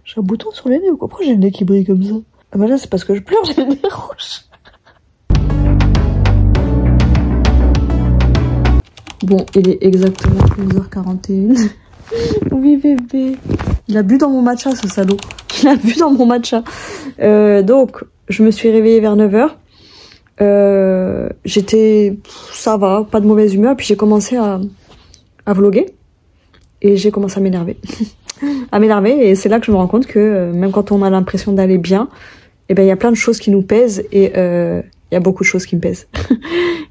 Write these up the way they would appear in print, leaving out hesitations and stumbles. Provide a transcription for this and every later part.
J'ai un bouton sur le nez ou quoi? Pourquoi j'ai le nez qui brille comme ça? Ah bah là c'est parce que je pleure, j'ai le nez rouge. Bon, il est exactement 11h41. Oui bébé. Il a bu dans mon matcha ce salaud. Il a bu dans mon matcha. Donc, je me suis réveillée vers 9h. J'étais... ça va, pas de mauvaise humeur. Puis j'ai commencé à vlogger. Et j'ai commencé à m'énerver. À m'énerver. Et c'est là que je me rends compte que même quand on a l'impression d'aller bien, eh ben, il y a plein de choses qui nous pèsent. Et il y a beaucoup de choses qui me pèsent.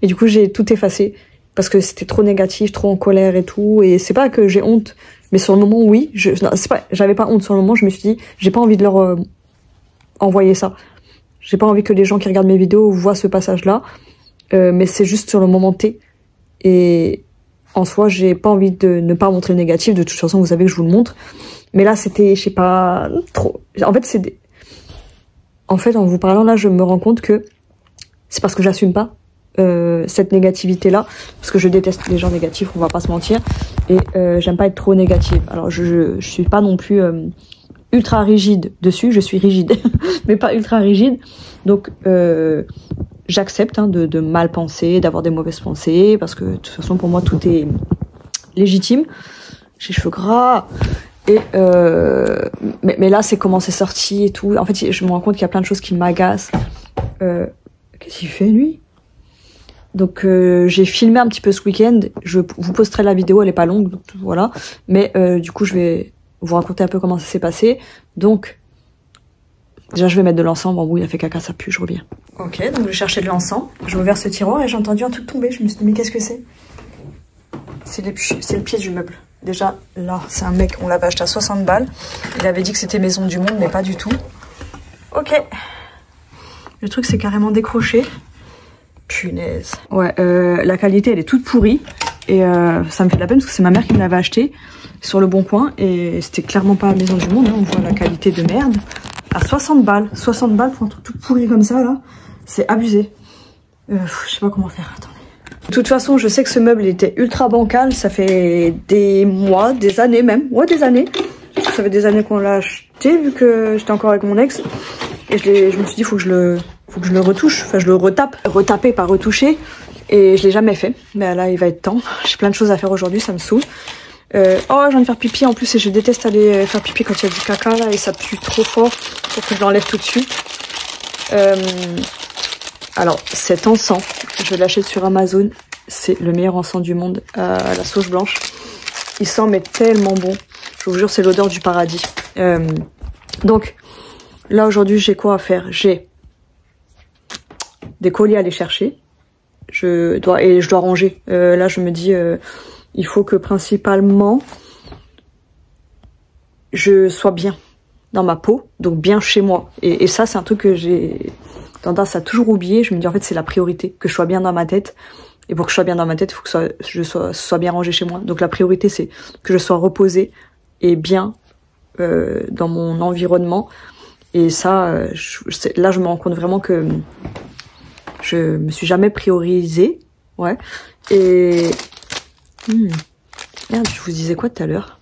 Et du coup, j'ai tout effacé. Parce que c'était trop négatif, trop en colère et tout. Et c'est pas que j'ai honte. Mais sur le moment, oui. J'avais pas honte sur le moment. Je me suis dit, j'ai pas envie de leur envoyer ça. J'ai pas envie que les gens qui regardent mes vidéos voient ce passage-là. Mais c'est juste sur le moment T. Et en soi, j'ai pas envie de ne pas montrer le négatif. De toute façon, vous savez que je vous le montre. Mais là, c'était, je sais pas, trop... En fait, En fait, en vous parlant là, je me rends compte que c'est parce que j'assume pas cette négativité-là. Parce que je déteste les gens négatifs, on va pas se mentir. Et j'aime pas être trop négative. Alors, je suis pas non plus... ultra rigide dessus, je suis rigide, mais pas ultra rigide. Donc, j'accepte de mal penser, d'avoir des mauvaises pensées, parce que de toute façon, pour moi, tout est légitime. J'ai les cheveux gras. Et mais là, c'est comment c'est sorti et tout. En fait, je me rends compte qu'il y a plein de choses qui m'agacent. Qu'est-ce qu'il fait, lui? Donc, j'ai filmé un petit peu ce week-end. Je vous posterai la vidéo, elle est pas longue, donc voilà. Mais du coup, je vais vous raconter un peu comment ça s'est passé. Donc, déjà, je vais mettre de l'encens. Bon, oui, il a fait caca, ça pue, je reviens. Ok, donc je cherchais de l'encens. J'ai ouvert ce tiroir et j'ai entendu un truc tomber. Je me suis dit, mais qu'est-ce que c'est? C'est le pied du meuble. Déjà, là, c'est un mec, on l'avait acheté à 60 balles. Il avait dit que c'était Maison du Monde, mais pas du tout. Ok. Le truc, c'est carrément décroché. Punaise. Ouais, la qualité, elle est toute pourrie. Et ça me fait de la peine parce que c'est ma mère qui me l'avait acheté sur le Bon Coin. Et c'était clairement pas la Maison du Monde. Hein. On voit la qualité de merde. À 60 balles. 60 balles pour un truc tout pourri comme ça, là. C'est abusé. Je sais pas comment faire. Attendez. De toute façon, je sais que ce meuble était ultra bancal. Ça fait des mois, des années même. Ouais, des années. Ça fait des années qu'on l'a acheté vu que j'étais encore avec mon ex. Et je me suis dit, faut que je le retouche. Enfin, je le retape. Retaper, pas retoucher. Et je l'ai jamais fait. Mais là, il va être temps. J'ai plein de choses à faire aujourd'hui, ça me saoule. Oh, je viens de faire pipi en plus et je déteste aller faire pipi quand il y a du caca là et ça pue trop fort. Faut que je l'enlève tout de suite. Alors, cet encens, je l'achète sur Amazon. C'est le meilleur encens du monde à la sauge blanche. Il sent mais tellement bon. Je vous jure, c'est l'odeur du paradis. Donc, là aujourd'hui, j'ai quoi à faire? J'ai des colis à aller chercher. Je dois ranger. Là, je me dis, il faut que principalement, je sois bien dans ma peau, donc bien chez moi. Et ça, c'est un truc que j'ai tendance à toujours oublier. Je me dis, en fait, c'est la priorité, que je sois bien dans ma tête. Et pour que je sois bien dans ma tête, il faut que je sois bien rangée chez moi. Donc la priorité, c'est que je sois reposée et bien dans mon environnement. Et ça, là, je me rends compte vraiment que je me suis jamais priorisée. Ouais. Et... Merde, je vous disais quoi tout à l'heure?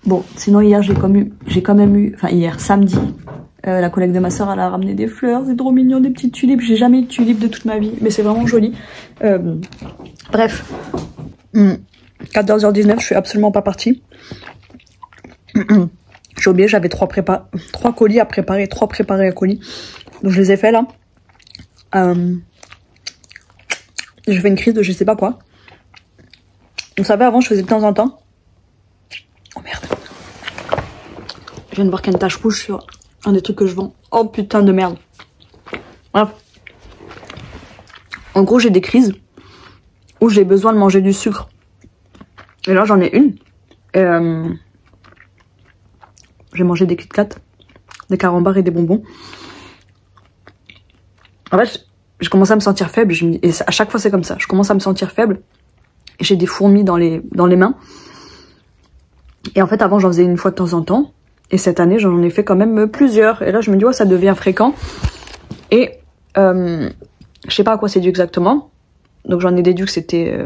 Bon, sinon hier, j'ai quand même eu... Enfin, hier, samedi, la collègue de ma soeur, elle a ramené des fleurs. C'est trop mignon, des petites tulipes. J'ai jamais eu de tulipes de toute ma vie, mais c'est vraiment joli. Bref. 14h19, je suis absolument pas partie. J'ai oublié, j'avais 3 colis à préparer, 3 préparés à colis. Donc je les ai fait là. Je fais une crise de je sais pas quoi. Vous savez, avant je faisais de temps en temps. Oh merde. Je viens de voir qu'il y a une tache rouge sur un des trucs que je vends. Oh putain de merde. Bref. En gros, j'ai des crises où j'ai besoin de manger du sucre. Et là, j'en ai une. Et j'ai mangé des Kit Kat, des carambars et des bonbons. En fait, je commence à me sentir faible. Et à chaque fois, c'est comme ça. Je commence à me sentir faible. Et j'ai des fourmis dans les mains. Et en fait, avant, j'en faisais une fois de temps en temps. Et cette année, j'en ai fait quand même plusieurs. Et là, je me dis, ouais, ça devient fréquent. Et je sais pas à quoi c'est dû exactement. Donc, j'en ai déduit que c'était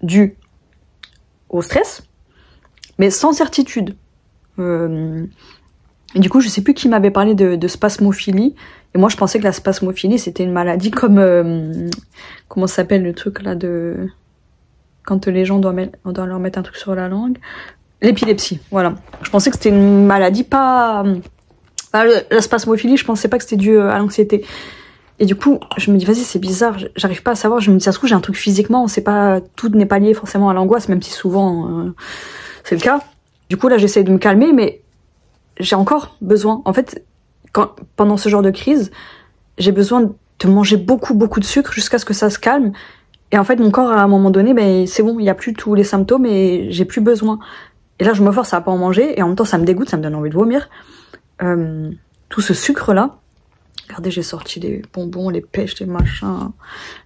dû au stress. Mais sans certitude. Et du coup, je sais plus qui m'avait parlé de spasmophilie. Et moi, je pensais que la spasmophilie, c'était une maladie comme... comment ça s'appelle le truc là de... Quand les gens on doit leur mettre un truc sur la langue. L'épilepsie, voilà. Je pensais que c'était une maladie pas... la spasmophilie, je pensais pas que c'était dû à l'anxiété. Et du coup, je me dis, vas-y, c'est bizarre, j'arrive pas à savoir. Je me dis, ça se trouve, j'ai un truc physiquement, on sait pas, tout n'est pas lié forcément à l'angoisse, même si souvent c'est le cas. Du coup, là, j'essaie de me calmer, mais j'ai encore besoin. En fait, pendant ce genre de crise, j'ai besoin de manger beaucoup de sucre jusqu'à ce que ça se calme. Et en fait, mon corps, à un moment donné, ben, c'est bon, il y a plus tous les symptômes et j'ai plus besoin. Et là, je me force à pas en manger, et en même temps, ça me dégoûte, ça me donne envie de vomir. Tout ce sucre-là. Regardez, j'ai sorti les bonbons, les pêches, les machins,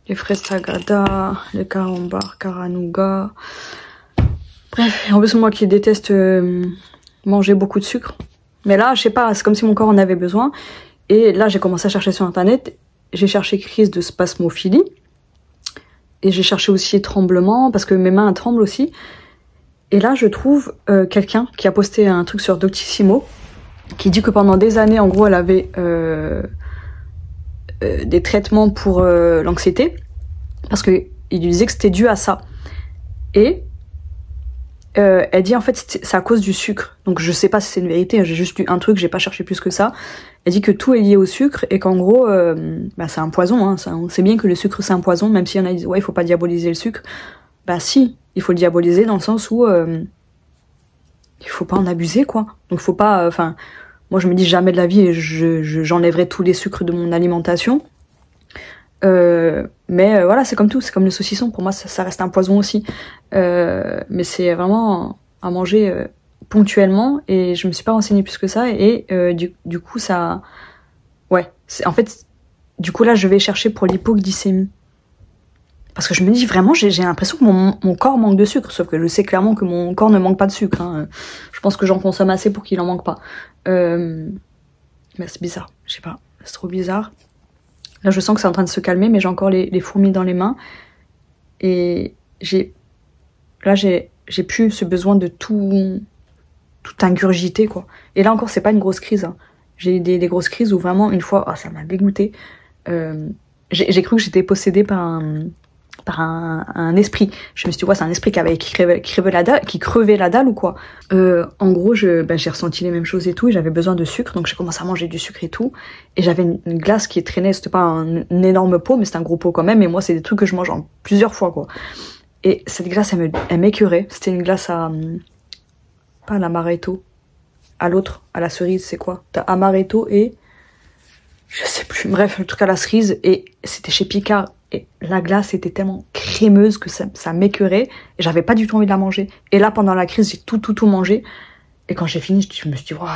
les fraises Sagada, les carambars, caranouga. Bref, en plus, moi qui déteste manger beaucoup de sucre. Mais là, je sais pas, c'est comme si mon corps en avait besoin. Et là, j'ai commencé à chercher sur Internet. J'ai cherché crise de spasmophilie. Et j'ai cherché aussi tremblement, parce que mes mains tremblent aussi. Et là, je trouve quelqu'un qui a posté un truc sur Doctissimo, qui dit que pendant des années, en gros, elle avait des traitements pour l'anxiété, parce qu'il disait que c'était dû à ça. Et elle dit en fait c'est à cause du sucre. Donc je sais pas si c'est une vérité, j'ai juste lu un truc, j'ai pas cherché plus que ça. Elle dit que tout est lié au sucre et qu'en gros c'est un poison, hein. On sait bien que le sucre c'est un poison, même s'il y en a qui disent ouais il faut pas diaboliser le sucre. Bah si, il faut le diaboliser dans le sens où il faut pas en abuser quoi. Donc faut pas, enfin moi je me dis jamais de la vie j'enlèverai tous les sucres de mon alimentation. Mais voilà, c'est comme tout, c'est comme le saucisson, pour moi ça reste un poison aussi. Mais c'est vraiment à manger ponctuellement, et je me suis pas renseignée plus que ça, et du coup ça... Ouais, en fait, du coup là je vais chercher pour l'hypoglycémie. Parce que je me dis vraiment, j'ai l'impression que mon corps manque de sucre, sauf que je sais clairement que mon corps ne manque pas de sucre. Hein. Je pense que j'en consomme assez pour qu'il en manque pas. Mais c'est bizarre, je sais pas, c'est trop bizarre. Là, je sens que c'est en train de se calmer, mais j'ai encore les fourmis dans les mains. Et j'ai plus ce besoin de tout ingurgiter, quoi. Et là encore, c'est pas une grosse crise. Hein. J'ai des grosses crises où vraiment, une fois, ça m'a dégoûté. J'ai cru que j'étais possédée par un esprit. Je me suis dit, ouais, c'est un esprit qui crevait la dalle ou quoi. En gros, j'ai ressenti les mêmes choses et tout, et j'avais besoin de sucre, donc j'ai commencé à manger du sucre et tout. Et j'avais une glace qui traînait, c'était pas un énorme pot, mais c'était un gros pot quand même, et moi, c'est des trucs que je mange en plusieurs fois, quoi. Et cette glace, elle m'écœurait. C'était une glace à... pas à l'amaretto, à l'autre, à la cerise, c'est quoi? T'as amaretto et... je sais plus, bref, le truc à la cerise, et c'était chez Picard. Et la glace était tellement crémeuse que ça m'écœurait, et j'avais pas du tout envie de la manger. Et là, pendant la crise, j'ai tout mangé. Et quand j'ai fini, je me suis dit, waouh,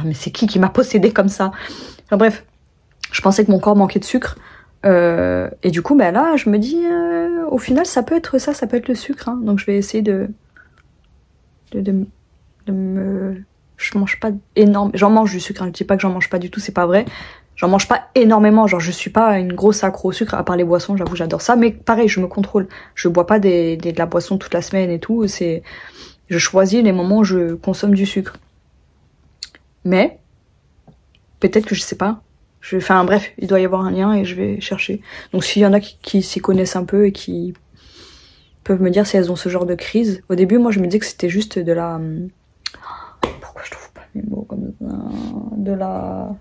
mais c'est qui m'a possédé comme ça? Enfin bref, je pensais que mon corps manquait de sucre. Et du coup, là, je me dis, au final, ça peut être ça, ça peut être le sucre. Hein. Donc je vais essayer de me... Je mange pas énorme, j'en mange du sucre, hein. Je dis pas que j'en mange pas du tout, c'est pas vrai. J'en mange pas énormément, genre je suis pas une grosse accro au sucre, à part les boissons, j'avoue j'adore ça, mais pareil, je me contrôle. Je bois pas de la boisson toute la semaine et tout, je choisis les moments où je consomme du sucre. Mais, peut-être que je sais pas, enfin bref, il doit y avoir un lien et je vais chercher. Donc s'il y en a qui s'y connaissent un peu et qui peuvent me dire si elles ont ce genre de crise. Au début, moi je me disais que c'était juste de la... Pourquoi je trouve pas mes mots comme ça?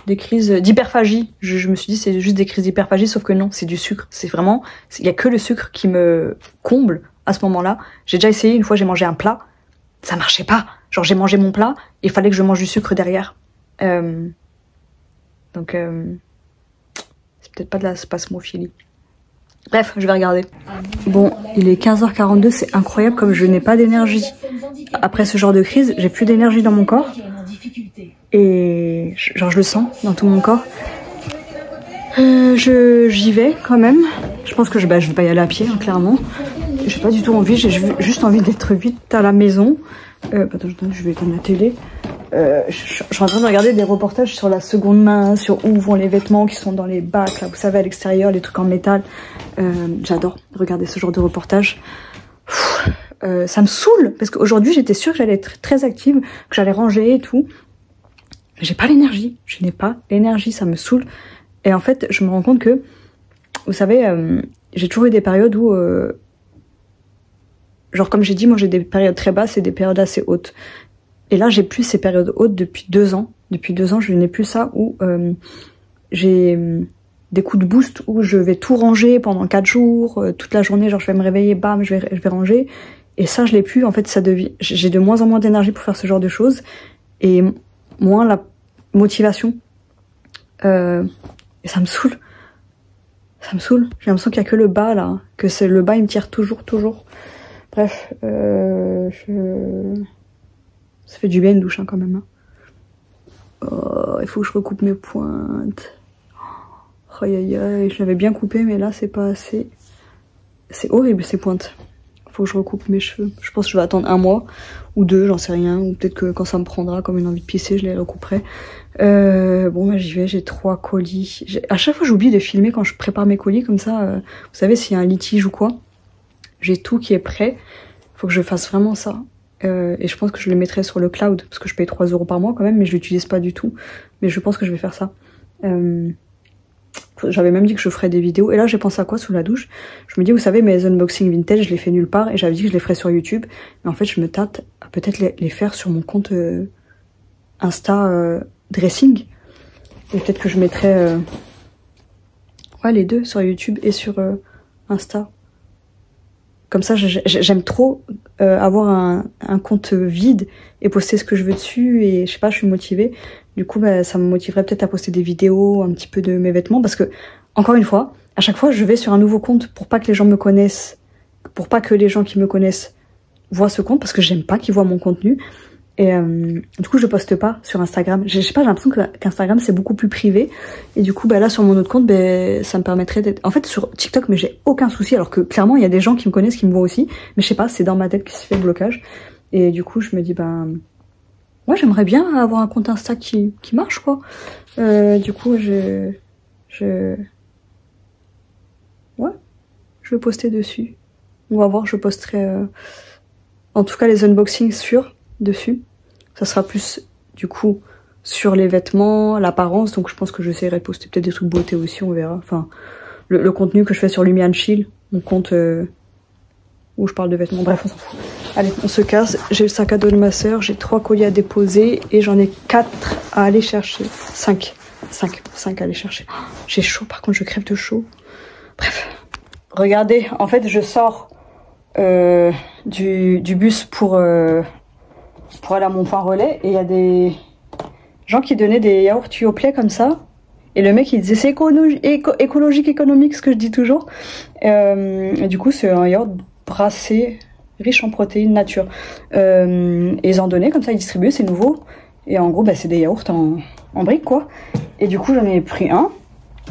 Des crises d'hyperphagie. Je me suis dit c'est juste des crises d'hyperphagie, sauf que non, c'est du sucre. C'est vraiment, il y a que le sucre qui me comble à ce moment-là. J'ai déjà essayé, une fois j'ai mangé un plat, ça marchait pas. Genre j'ai mangé mon plat, et il fallait que je mange du sucre derrière. Donc c'est peut-être pas de la spasmophilie. Bref, je vais regarder. Bon, il est 15h42, c'est incroyable comme je n'ai pas d'énergie. Après ce genre de crise, j'ai plus d'énergie dans mon corps. Et genre je le sens dans tout mon corps. J'y vais quand même. Je pense que je vais pas y aller à pied, hein, clairement. J'ai pas du tout envie, j'ai juste envie d'être vite à la maison. Attends, je vais éteindre la télé. Je suis en train de regarder des reportages sur la seconde main, sur où vont les vêtements qui sont dans les bacs, là, vous savez, à l'extérieur, les trucs en métal. J'adore regarder ce genre de reportages. ça me saoule parce qu'aujourd'hui j'étais sûre que j'allais être très active, que j'allais ranger et tout. J'ai pas l'énergie, je n'ai pas l'énergie, ça me saoule. Et en fait, je me rends compte que, vous savez, j'ai toujours eu des périodes où, genre comme j'ai dit, moi j'ai des périodes très basses et des périodes assez hautes. Et là, j'ai plus ces périodes hautes depuis 2 ans. Depuis 2 ans, je n'ai plus ça où j'ai des coups de boost où je vais tout ranger pendant 4 jours, toute la journée, genre je vais me réveiller, bam, je vais ranger. Et ça, je l'ai plus. En fait, ça devient, j'ai de moins en moins d'énergie pour faire ce genre de choses et moins la motivation. Et ça me saoule. Ça me saoule. J'ai l'impression qu'il n'y a que le bas là, que c'est le bas, il me tire toujours. Bref, ça fait du bien une douche hein, quand même. Hein. Oh, il faut que je recoupe mes pointes. Aïe aïe aïe, je l'avais bien coupé, mais là c'est pas assez. C'est horrible ces pointes. Faut que je recoupe mes cheveux. Je pense que je vais attendre 1 mois ou 2, j'en sais rien. Ou peut-être que quand ça me prendra comme une envie de pisser, je les recouperai. Bon, bah, j'y vais, j'ai 3 colis. À chaque fois, j'oublie de filmer quand je prépare mes colis, comme ça, vous savez, s'il y a un litige ou quoi, j'ai tout qui est prêt. Faut que je fasse vraiment ça. Et je pense que je le mettrai sur le cloud, parce que je paye 3 € par mois quand même, mais je l'utilise pas du tout. Mais je pense que je vais faire ça. J'avais même dit que je ferais des vidéos. Et là, j'ai pensé à quoi sous la douche? Je me dis, vous savez, mes unboxing vintage, je les fais nulle part. Et j'avais dit que je les ferais sur YouTube. Mais en fait, je me tâte à peut-être les faire sur mon compte Insta dressing. Et peut-être que je mettrai ouais, les deux sur YouTube et sur Insta. Comme ça, j'aime trop avoir un compte vide et poster ce que je veux dessus. Et je sais pas, je suis motivée. Du coup, bah, ça me motiverait peut-être à poster des vidéos, un petit peu de mes vêtements. Parce que, encore une fois, à chaque fois, je vais sur un nouveau compte pour pas que les gens me connaissent. Pour pas que les gens qui me connaissent voient ce compte. Parce que j'aime pas qu'ils voient mon contenu. Et du coup, je poste pas sur Instagram. Je sais pas, j'ai l'impression qu'Instagram, c'est beaucoup plus privé. Et du coup, bah, là, sur mon autre compte, bah, ça me permettrait d'être... En fait, sur TikTok, mais j'ai aucun souci. Alors que, clairement, il y a des gens qui me connaissent, qui me voient aussi. Mais je sais pas, c'est dans ma tête qui se fait le blocage. Et du coup, je me dis, bah... Ouais, j'aimerais bien avoir un compte Insta qui marche, quoi. Du coup, ouais, je vais poster dessus. On va voir, je posterai... En tout cas, les unboxings dessus. Ça sera plus, du coup, sur les vêtements, l'apparence. Donc, je pense que j'essaierai de poster peut-être des trucs beauté aussi, on verra. Enfin, le contenu que je fais sur Lumian Chill, mon compte où je parle de vêtements. Bref, on s'en fout. Allez, on se casse. J'ai le sac à dos de ma soeur, j'ai 3 colis à déposer et j'en ai 4 à aller chercher. 5 à aller chercher. J'ai chaud, par contre, je crève de chaud. Bref. Regardez, en fait, je sors du bus pour aller à mon point relais et il y a des gens qui donnaient des yaourts Yoplait comme ça et le mec il disait c'est écologique économique, ce que je dis toujours et du coup c'est un yaourt brassé riche en protéines nature et ils en donnaient comme ça, ils distribuaient, c'est nouveau et en gros bah, c'est des yaourts en briques quoi et du coup j'en ai pris un.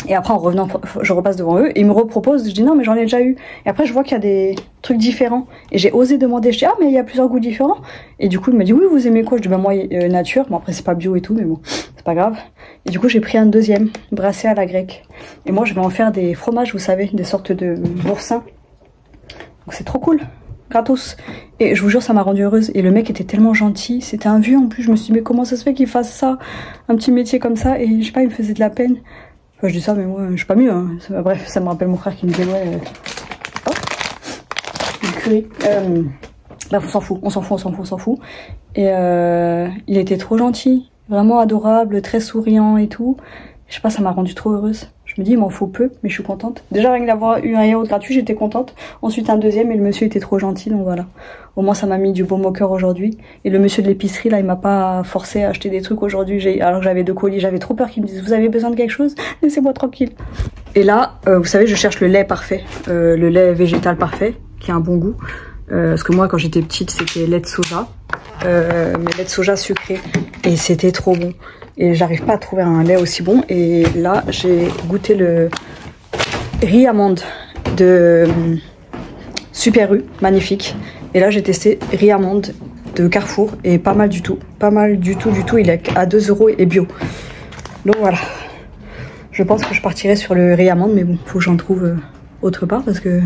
Et après, en revenant, je repasse devant eux et ils me reproposent. Je dis non, mais j'en ai déjà eu. Et après, je vois qu'il y a des trucs différents. Et j'ai osé demander. Je dis ah, mais il y a plusieurs goûts différents. Et du coup, il me dit oui, vous aimez quoi? Je dis bah moi, nature. Bon, après, c'est pas bio et tout, mais bon, c'est pas grave. Et du coup, j'ai pris un deuxième, brassé à la grecque. Et moi, je vais en faire des fromages, vous savez, des sortes de boursins. Donc, c'est trop cool. Gratos. Et je vous jure, ça m'a rendue heureuse. Et le mec était tellement gentil. C'était un vieux en plus. Je me suis dit mais comment ça se fait qu'il fasse ça? Un petit métier comme ça. Et je sais pas, il me faisait de la peine. Enfin, je dis ça, mais moi, je suis pas mieux. Hein. Bref, ça me rappelle mon frère qui me disait, ouais, hop, une curie. Bref, on s'en fout. Et il était trop gentil, vraiment adorable, très souriant et tout. Je sais pas, ça m'a rendue trop heureuse. Je me dis, il m'en faut peu, mais je suis contente. Déjà, rien que d'avoir eu un yaourt gratuit, j'étais contente. Ensuite, un deuxième, et le monsieur était trop gentil, donc voilà. Au moins, ça m'a mis du baume au cœur aujourd'hui. Et le monsieur de l'épicerie, là, il m'a pas forcé à acheter des trucs aujourd'hui. Alors que j'avais 2 colis, j'avais trop peur qu'il me dise, vous avez besoin de quelque chose? Laissez-moi tranquille. Et là, vous savez, je cherche le lait parfait. Le lait végétal parfait, qui a un bon goût. Parce que moi, quand j'étais petite, c'était lait de soja. Mais lait de soja sucré. Et c'était trop bon. Et j'arrive pas à trouver un lait aussi bon. Et là, j'ai goûté le riz amande de Super U, magnifique. Et là, j'ai testé riz amande de Carrefour et pas mal du tout. Pas mal du tout. Il est à 2 € et bio. Donc voilà. Je pense que je partirai sur le riz amande, mais bon, faut que j'en trouve autre part parce que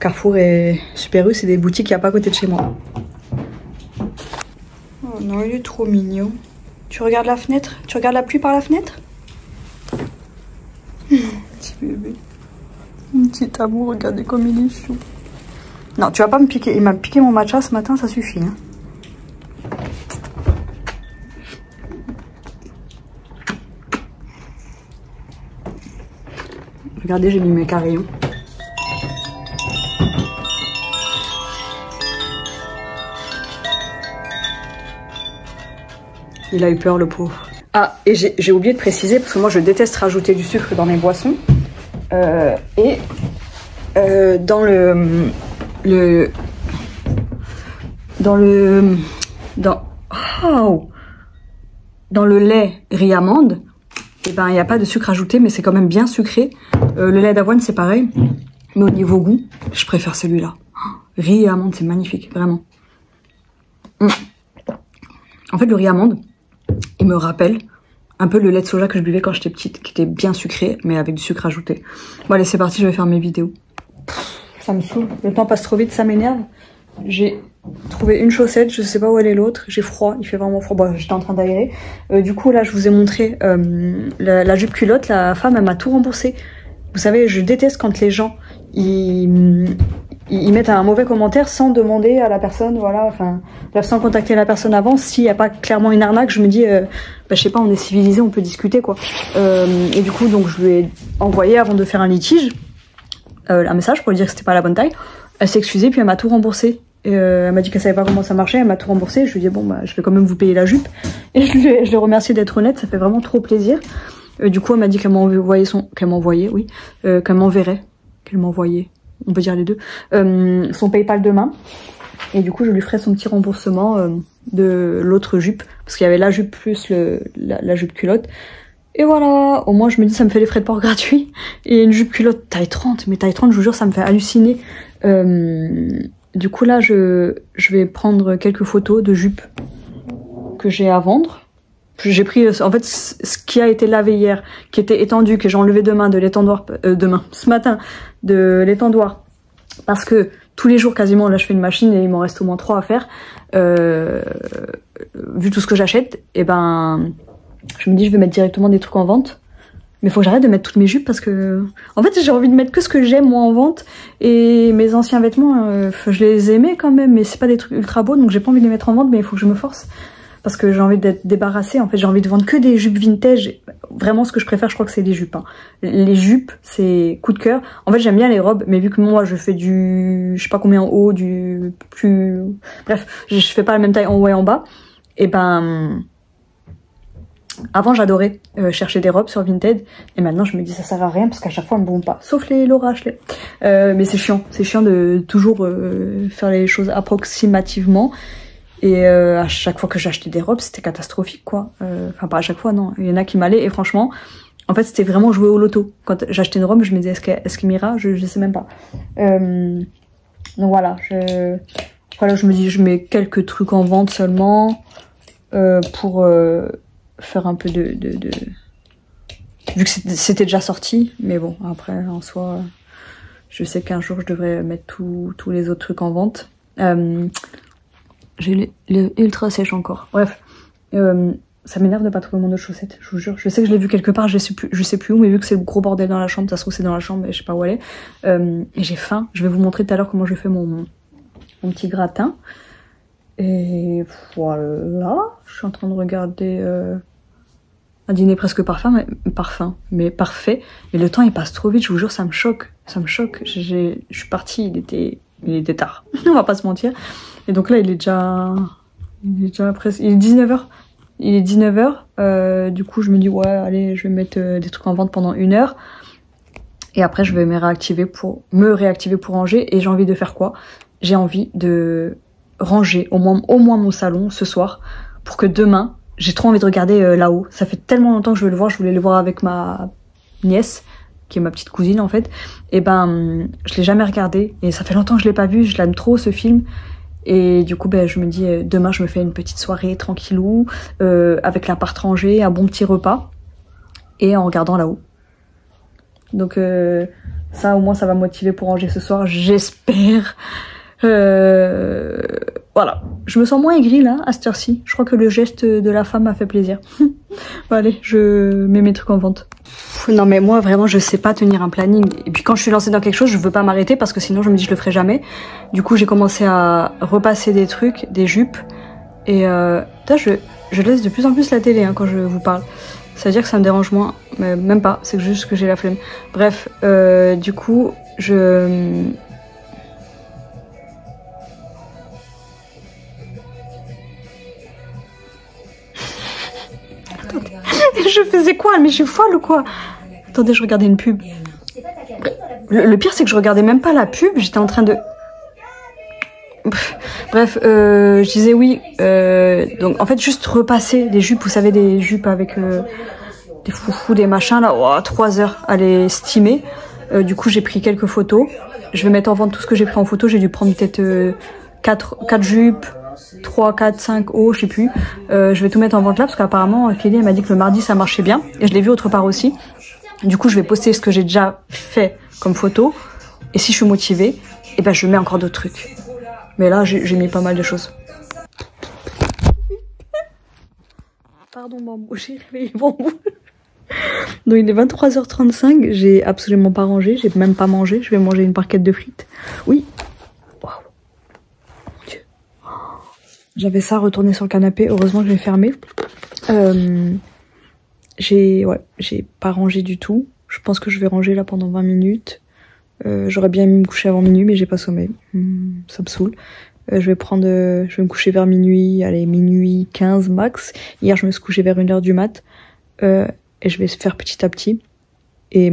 Carrefour et Super U, c'est des boutiques qu'il n'y a pas à côté de chez moi. Oh non, il est trop mignon. Tu regardes la fenêtre? Tu regardes la pluie par la fenêtre? Petit bébé. Un petit amour, regardez comme il est chou. Non, tu vas pas me piquer. Il m'a piqué mon matcha ce matin, ça suffit. Hein. Regardez, j'ai mis mes carillons. Il a eu peur, le pauvre. Ah, et j'ai oublié de préciser, parce que moi je déteste rajouter du sucre dans mes boissons. Dans le lait riz amande, et ben il n'y a pas de sucre ajouté, mais c'est quand même bien sucré. Le lait d'avoine c'est pareil, mais au niveau goût, je préfère celui-là. Riz et amande, c'est magnifique, vraiment. En fait, le riz amande, il me rappelle un peu le lait de soja que je buvais quand j'étais petite, qui était bien sucré, mais avec du sucre ajouté. Bon allez, c'est parti, je vais faire mes vidéos. Ça me saoule, le temps passe trop vite, ça m'énerve. J'ai trouvé une chaussette, je sais pas où elle est l'autre, j'ai froid, il fait vraiment froid, bon, j'étais en train d'aérer. Du coup là je vous ai montré la jupe culotte, la femme elle m'a tout remboursé. Vous savez, je déteste quand les gens ils mettent un mauvais commentaire sans demander à la personne, voilà, enfin, sans contacter la personne avant. S'il n'y a pas clairement une arnaque, je me dis, je sais pas, on est civilisé, on peut discuter, quoi. Et du coup, donc, je lui ai envoyé, avant de faire un litige, un message pour lui dire que c'était pas la bonne taille. Elle s'est excusée, puis elle m'a tout remboursé. Elle m'a dit qu'elle savait pas comment ça marchait, elle m'a tout remboursé. Je lui ai dit, bon, bah, je vais quand même vous payer la jupe. Et je l'ai remercié d'être honnête, ça fait vraiment trop plaisir. Du coup, elle m'a dit qu'elle m'envoyait qu'elle m'enverrait, qu'elle m'envoyait. On peut dire les deux, son PayPal demain. Et du coup, je lui ferai son petit remboursement de l'autre jupe. Parce qu'il y avait la jupe plus la jupe culotte. Et voilà, au moins je me dis ça me fait les frais de port gratuits. Et une jupe culotte taille 30. Mais taille 30, je vous jure, ça me fait halluciner. Du coup là, je vais prendre quelques photos de jupes que j'ai à vendre. J'ai pris en fait ce qui a été lavé hier, qui était étendu, que j'ai enlevé demain de l'étendoir, ce matin de l'étendoir, parce que tous les jours quasiment là je fais une machine et il m'en reste au moins 3 à faire. Vu tout ce que j'achète, et ben je me dis je vais mettre directement des trucs en vente. Mais faut que j'arrête de mettre toutes mes jupes parce que en fait j'ai envie de mettre que ce que j'aime moi en vente, et mes anciens vêtements je les aimais quand même, mais c'est pas des trucs ultra beaux, donc j'ai pas envie de les mettre en vente, mais il faut que je me force. Parce que j'ai envie d'être débarrassée, en fait j'ai envie de vendre que des jupes vintage. Vraiment ce que je préfère, je crois que c'est les jupes. Hein. Les jupes, c'est coup de cœur. En fait j'aime bien les robes, mais vu que moi je fais du, je sais pas combien en haut, du plus... Bref, je fais pas la même taille en haut et en bas. Et ben... Avant j'adorais chercher des robes sur Vinted, et maintenant je me dis ça sert à rien parce qu'à chaque fois elles me vont pas. Sauf les Laura Ashley. Mais c'est chiant de toujours faire les choses approximativement. Et à chaque fois que j'achetais des robes, c'était catastrophique, quoi. Enfin, pas à chaque fois, non. Il y en a qui m'allaient, et franchement, en fait, c'était vraiment jouer au loto. Quand j'achetais une robe, je me disais, est-ce qu'il m'ira? Je sais même pas. Donc voilà, voilà, je me dis, je mets quelques trucs en vente seulement pour faire un peu de... Vu que c'était déjà sorti, mais bon, après, en soi, je sais qu'un jour, je devrais mettre tous les autres trucs en vente. J'ai les ultra sèche encore. Bref, ça m'énerve de pas trouver mon autre chaussette, je vous jure. Je sais que je l'ai vu quelque part, je sais plus où, mais vu que c'est le gros bordel dans la chambre, ça se trouve c'est dans la chambre, mais je sais pas où elle est. Et j'ai faim. Je vais vous montrer tout à l'heure comment je fais mon petit gratin. Et voilà, je suis en train de regarder un dîner presque parfait, mais parfait. Mais le temps il passe trop vite, je vous jure, ça me choque. Je suis partie, il était tard, on va pas se mentir. Et donc là, il est déjà presque... Il est 19h. Il est 19h. Du coup, je me dis, ouais, allez, je vais mettre des trucs en vente pendant 1 heure. Et après, je vais me réactiver pour ranger. Et j'ai envie de faire quoi? J'ai envie de ranger au moins mon salon ce soir. Pour que demain, j'ai trop envie de regarder là-haut. Ça fait tellement longtemps que je veux le voir. Je voulais le voir avec ma nièce, qui est ma petite cousine en fait. Et ben, je l'ai jamais regardé. Et ça fait longtemps que je l'ai pas vu. Je l'aime trop, ce film. Et du coup, ben, je me dis, demain, je me fais une petite soirée tranquillou, avec l'appart rangé, un bon petit repas, et en regardant là-haut. Donc ça au moins ça va me motiver pour ranger ce soir, j'espère. Voilà, je me sens moins aigrie là à cette heure-ci. Je crois que le geste de la femme m'a fait plaisir. Bon, allez, je mets mes trucs en vente. Non mais moi vraiment je sais pas tenir un planning. Et puis quand je suis lancée dans quelque chose, je veux pas m'arrêter parce que sinon je me dis je le ferai jamais. Du coup j'ai commencé à repasser des trucs, des jupes. Et je laisse de plus en plus la télé hein, quand je vous parle. Ça veut dire que ça me dérange moins, mais même pas, c'est juste que j'ai la flemme. Bref, du coup, je faisais quoi? Mais je suis folle ou quoi? Attendez, je regardais une pub. Le pire, c'est que je regardais même pas la pub, j'étais en train de... Bref, je disais oui, donc en fait juste repasser des jupes, vous savez des jupes avec des foufous, des machins là, oh, 3 heures à les steamer. Du coup j'ai pris quelques photos, je vais mettre en vente tout ce que j'ai pris en photo, j'ai dû prendre peut-être 4 jupes, 3, 4, 5 hauts, je sais plus. Je vais tout mettre en vente là parce qu'apparemment Kelly elle m'a dit que le mardi ça marchait bien et je l'ai vu autre part aussi. Du coup je vais poster ce que j'ai déjà fait comme photo et si je suis motivée, et ben je mets encore d'autres trucs. Mais là, j'ai mis pas mal de choses. Pardon, Bambou, j'ai réveillé Bambou. Donc, il est 23h35, j'ai absolument pas rangé, j'ai même pas mangé. Je vais manger une barquette de frites. Oui. Waouh. Mon Dieu. J'avais ça retourné sur le canapé, heureusement que j'ai fermé. J'ai pas rangé du tout. Je pense que je vais ranger là pendant 20 minutes. J'aurais bien aimé me coucher avant minuit mais j'ai pas sommeil, ça me saoule. Je vais me coucher vers minuit, allez minuit 15 max. Hier je me suis couchée vers 1h du mat et je vais faire petit à petit. Et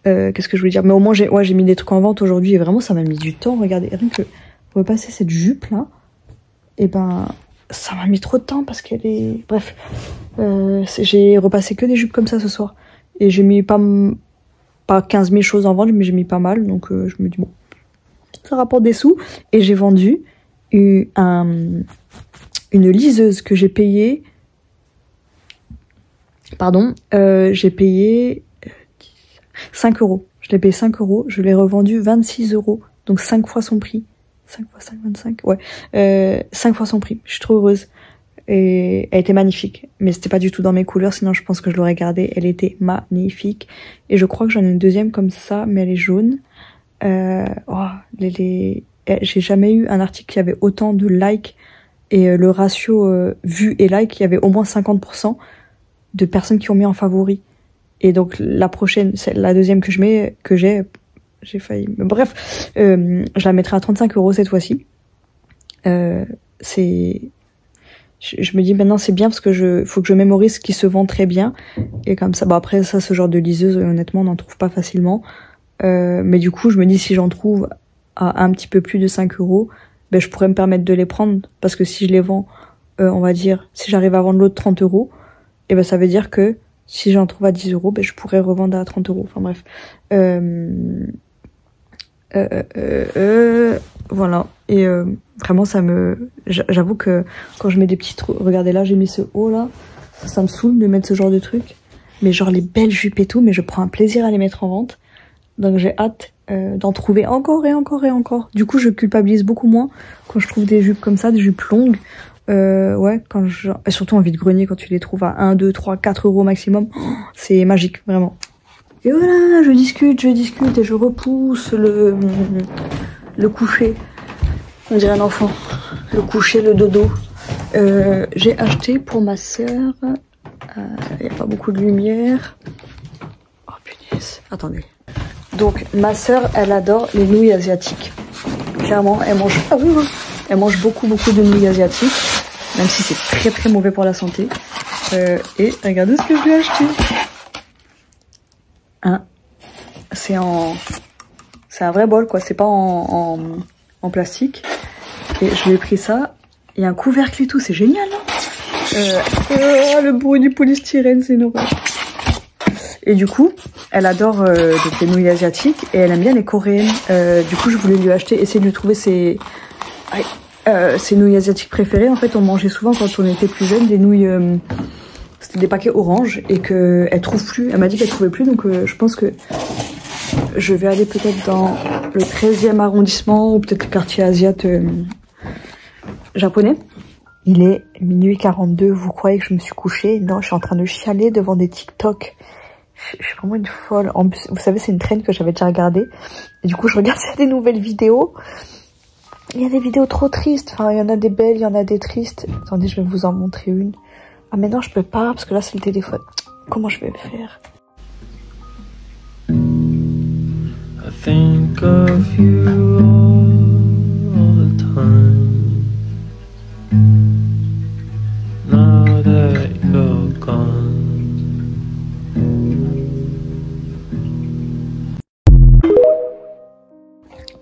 qu'est-ce que je voulais dire? Mais au moins j'ai mis des trucs en vente aujourd'hui et vraiment ça m'a mis du temps. Regardez, rien que repasser cette jupe là, et ben ça m'a mis trop de temps parce qu'elle est... Bref, j'ai repassé que des jupes comme ça ce soir et j'ai mis pas 15 000 choses en vente, mais j'ai mis pas mal, donc je me dis bon, ça rapporte des sous. Et j'ai vendu une liseuse que j'ai payée, j'ai payé 5 euros. Je l'ai payé 5 euros, je l'ai revendue 26 euros, donc 5 fois son prix. 5 fois 5, 25, ouais. 5 fois son prix, je suis trop heureuse. Et elle était magnifique, mais c'était pas du tout dans mes couleurs, sinon je pense que je l'aurais gardée. Elle était magnifique et je crois que j'en ai une deuxième comme ça, mais elle est jaune. J'ai jamais eu un article qui avait autant de likes et le ratio vues et likes, il y avait au moins 50% de personnes qui ont mis en favori. Et donc la prochaine, c'est la deuxième que j'ai failli. Mais bref, je la mettrai à 35 euros cette fois-ci. Je me dis maintenant c'est bien parce que faut que je mémorise ce qui se vend très bien et comme ça. Bon après ça, ce genre de liseuse honnêtement on n'en trouve pas facilement. Mais du coup je me dis si j'en trouve à un petit peu plus de 5 euros, ben je pourrais me permettre de les prendre parce que si je les vends, on va dire si j'arrive à vendre l'autre 30 euros, et ben ça veut dire que si j'en trouve à 10 euros, ben je pourrais revendre à 30 euros. Enfin bref. Voilà. Et vraiment j'avoue que quand je mets des petits trucs, regardez là j'ai mis ce haut là, ça me saoule de mettre ce genre de trucs, mais genre les belles jupes et tout, mais je prends un plaisir à les mettre en vente, donc j'ai hâte d'en trouver encore et encore et encore. Du coup je culpabilise beaucoup moins quand je trouve des jupes comme ça, des jupes longues. Ouais, et surtout en vide-grenier quand tu les trouves à 1, 2, 3, 4 euros maximum, c'est magique vraiment. Et voilà, je discute et je repousse le coucher. On dirait un enfant. Le coucher, le dodo. J'ai acheté pour ma sœur. Il n'y a pas beaucoup de lumière. Oh punaise. Attendez. Donc ma sœur, elle adore les nouilles asiatiques. Clairement, elle mange. Ah oui, oui. Elle mange beaucoup de nouilles asiatiques. Même si c'est très très mauvais pour la santé. Et regardez ce que je lui ai acheté. Hein, c'est un vrai bol quoi, c'est pas en plastique. Et je lui ai pris ça, il y a un couvercle et tout, c'est génial hein. Le bruit du polystyrène, c'est une horreur. Et du coup, elle adore donc les nouilles asiatiques et elle aime bien les coréennes. Du coup, je voulais lui acheter, essayer de lui trouver ses nouilles asiatiques préférées. En fait, on mangeait souvent quand on était plus jeune des nouilles C'était des paquets orange et qu'elle trouve plus. Elle m'a dit qu'elle trouvait plus, donc je pense que je vais aller peut-être dans le 13e arrondissement ou peut-être le quartier asiate japonais. Il est minuit 42, vous croyez que je me suis couchée? Non, je suis en train de chialer devant des TikTok. Je suis vraiment une folle. En plus, vous savez, c'est une traîne que j'avais déjà regardée. Et du coup, je regarde des nouvelles vidéos. Il y a des vidéos trop tristes. Enfin, il y en a des belles, il y en a des tristes. Attendez, je vais vous en montrer une. Ah mais non, je peux pas, parce que là, c'est le téléphone. Comment je vais faire? I think of you all the time. Now that you're gone.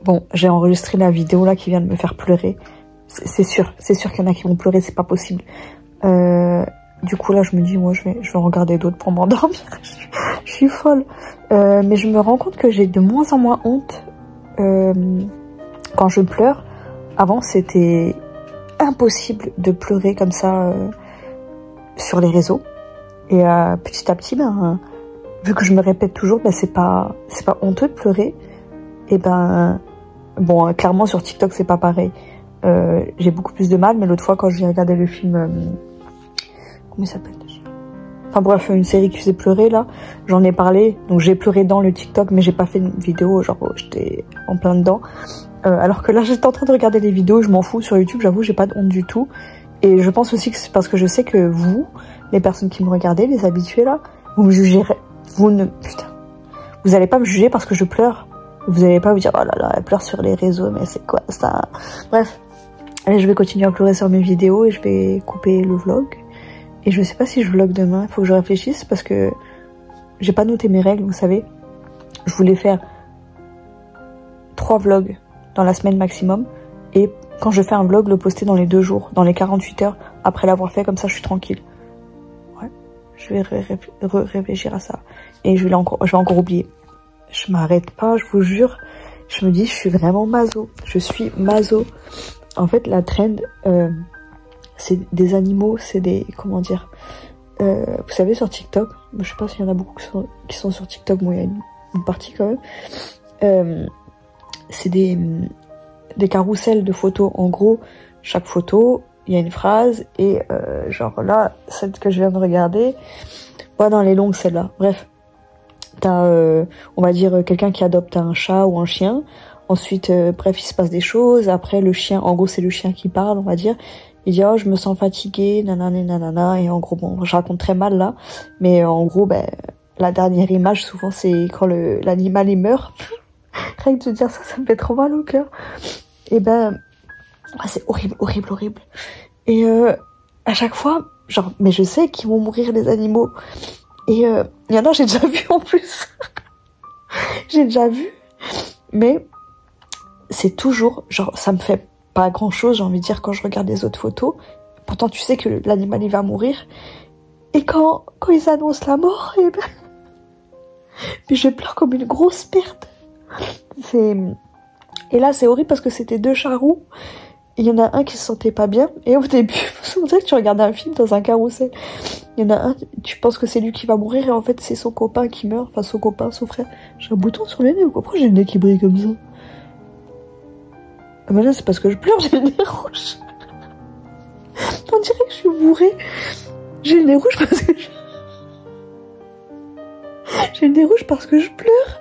Bon, j'ai enregistré la vidéo là qui vient de me faire pleurer. C'est sûr qu'il y en a qui vont pleurer, c'est pas possible. Du coup là, je me dis, moi, je vais en regarder d'autres pour m'endormir. Je suis folle. Mais je me rends compte que j'ai de moins en moins honte quand je pleure. Avant, c'était impossible de pleurer comme ça sur les réseaux. Et petit à petit, ben, vu que je me répète toujours, ben, c'est pas honteux de pleurer. Et ben, bon, clairement sur TikTok, c'est pas pareil. J'ai beaucoup plus de mal, mais l'autre fois, quand j'ai regardé le film... comment il s'appelle déjà? Enfin bref, une série qui faisait pleurer, là, j'en ai parlé. Donc j'ai pleuré dans le TikTok, mais j'ai pas fait une vidéo, genre j'étais en plein dedans. Alors que là, j'étais en train de regarder les vidéos, je m'en fous sur YouTube, j'avoue, j'ai pas de honte du tout. Et je pense aussi que c'est parce que je sais que vous, les personnes qui me regardez, les habitués là, vous me jugerez... Putain. Vous allez pas me juger parce que je pleure. Vous allez pas vous dire, oh là là, elle pleure sur les réseaux, mais c'est quoi ça? Bref. Allez, je vais continuer à pleurer sur mes vidéos et je vais couper le vlog. Et je sais pas si je vlog demain, il faut que je réfléchisse parce que j'ai pas noté mes règles, vous savez. Je voulais faire 3 vlogs dans la semaine maximum. Et quand je fais un vlog, le poster dans les 2 jours, dans les 48 heures, après l'avoir fait, comme ça je suis tranquille. Ouais, je vais réfléchir à ça. Et je vais encore oublier. Je m'arrête pas, je vous jure. Je me dis, je suis vraiment maso. Je suis maso. En fait, la trend, c'est des animaux, c'est des... Comment dire, vous savez, sur TikTok, je sais pas s'il y en a beaucoup qui sont sur TikTok, moi il y a une partie quand même. C'est des carousels de photos. En gros, chaque photo, il y a une phrase. Et genre là, celle que je viens de regarder, ouais, dans les longues, celle-là. Bref. T'as, on va dire, quelqu'un qui adopte un chat ou un chien. Ensuite, bref, il se passe des choses. Après, le chien, en gros, c'est le chien qui parle, on va dire. Il dit, oh, je me sens fatigué, nanana, nanana. Et en gros, bon, je raconte très mal, là. Mais en gros, ben, la dernière image, souvent, c'est quand l'animal, il meurt. Rien que de dire ça, ça me fait trop mal au cœur. Et ben, c'est horrible, horrible, horrible. Et à chaque fois, genre, mais je sais qu'ils vont mourir, les animaux. Et il y en a, j'ai déjà vu en plus. J'ai déjà vu. Mais c'est toujours, genre, ça me fait pas grand chose, j'ai envie de dire, quand je regarde les autres photos. Pourtant, tu sais que l'animal, il va mourir. Et quand ils annoncent la mort, et ben... Puis je pleure comme une grosse perte. Et là, c'est horrible parce que c'était 2 charroux. Il y en a un qui se sentait pas bien. Et au début, on dirait que tu regardais un film dans un carrousel. Il y en a un, tu penses que c'est lui qui va mourir et en fait c'est son copain qui meurt. Enfin son copain, son frère. J'ai un bouton sur le nez ou quoi? Pourquoi j'ai le nez qui brille comme ça? Ah bah là c'est parce que je pleure, j'ai le nez rouge. On dirait que je suis bourrée. J'ai le nez rouge parce que j'ai le nez rouge parce que je pleure.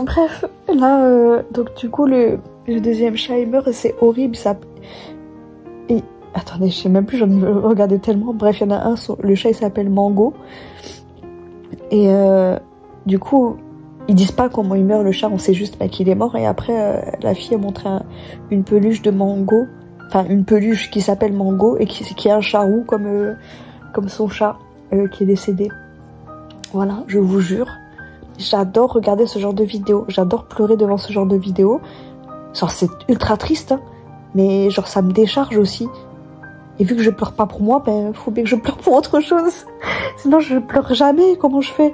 Bref, là, donc du coup le deuxième chat il meurt et c'est horrible, ça... Et, attendez, je sais même plus, j'en ai regardé tellement. Bref, il y en a un, le chat il s'appelle Mango. Et du coup, ils disent pas comment il meurt le chat, on sait juste bah, qu'il est mort. Et après, la fille a montré une peluche de Mango, enfin une peluche qui s'appelle Mango et qui est un charroux comme son chat qui est décédé. Voilà, je vous jure. J'adore regarder ce genre de vidéos, j'adore pleurer devant ce genre de vidéos. Genre c'est ultra triste, hein, mais genre ça me décharge aussi. Et vu que je pleure pas pour moi, ben faut bien que je pleure pour autre chose. Sinon je pleure jamais, comment je fais?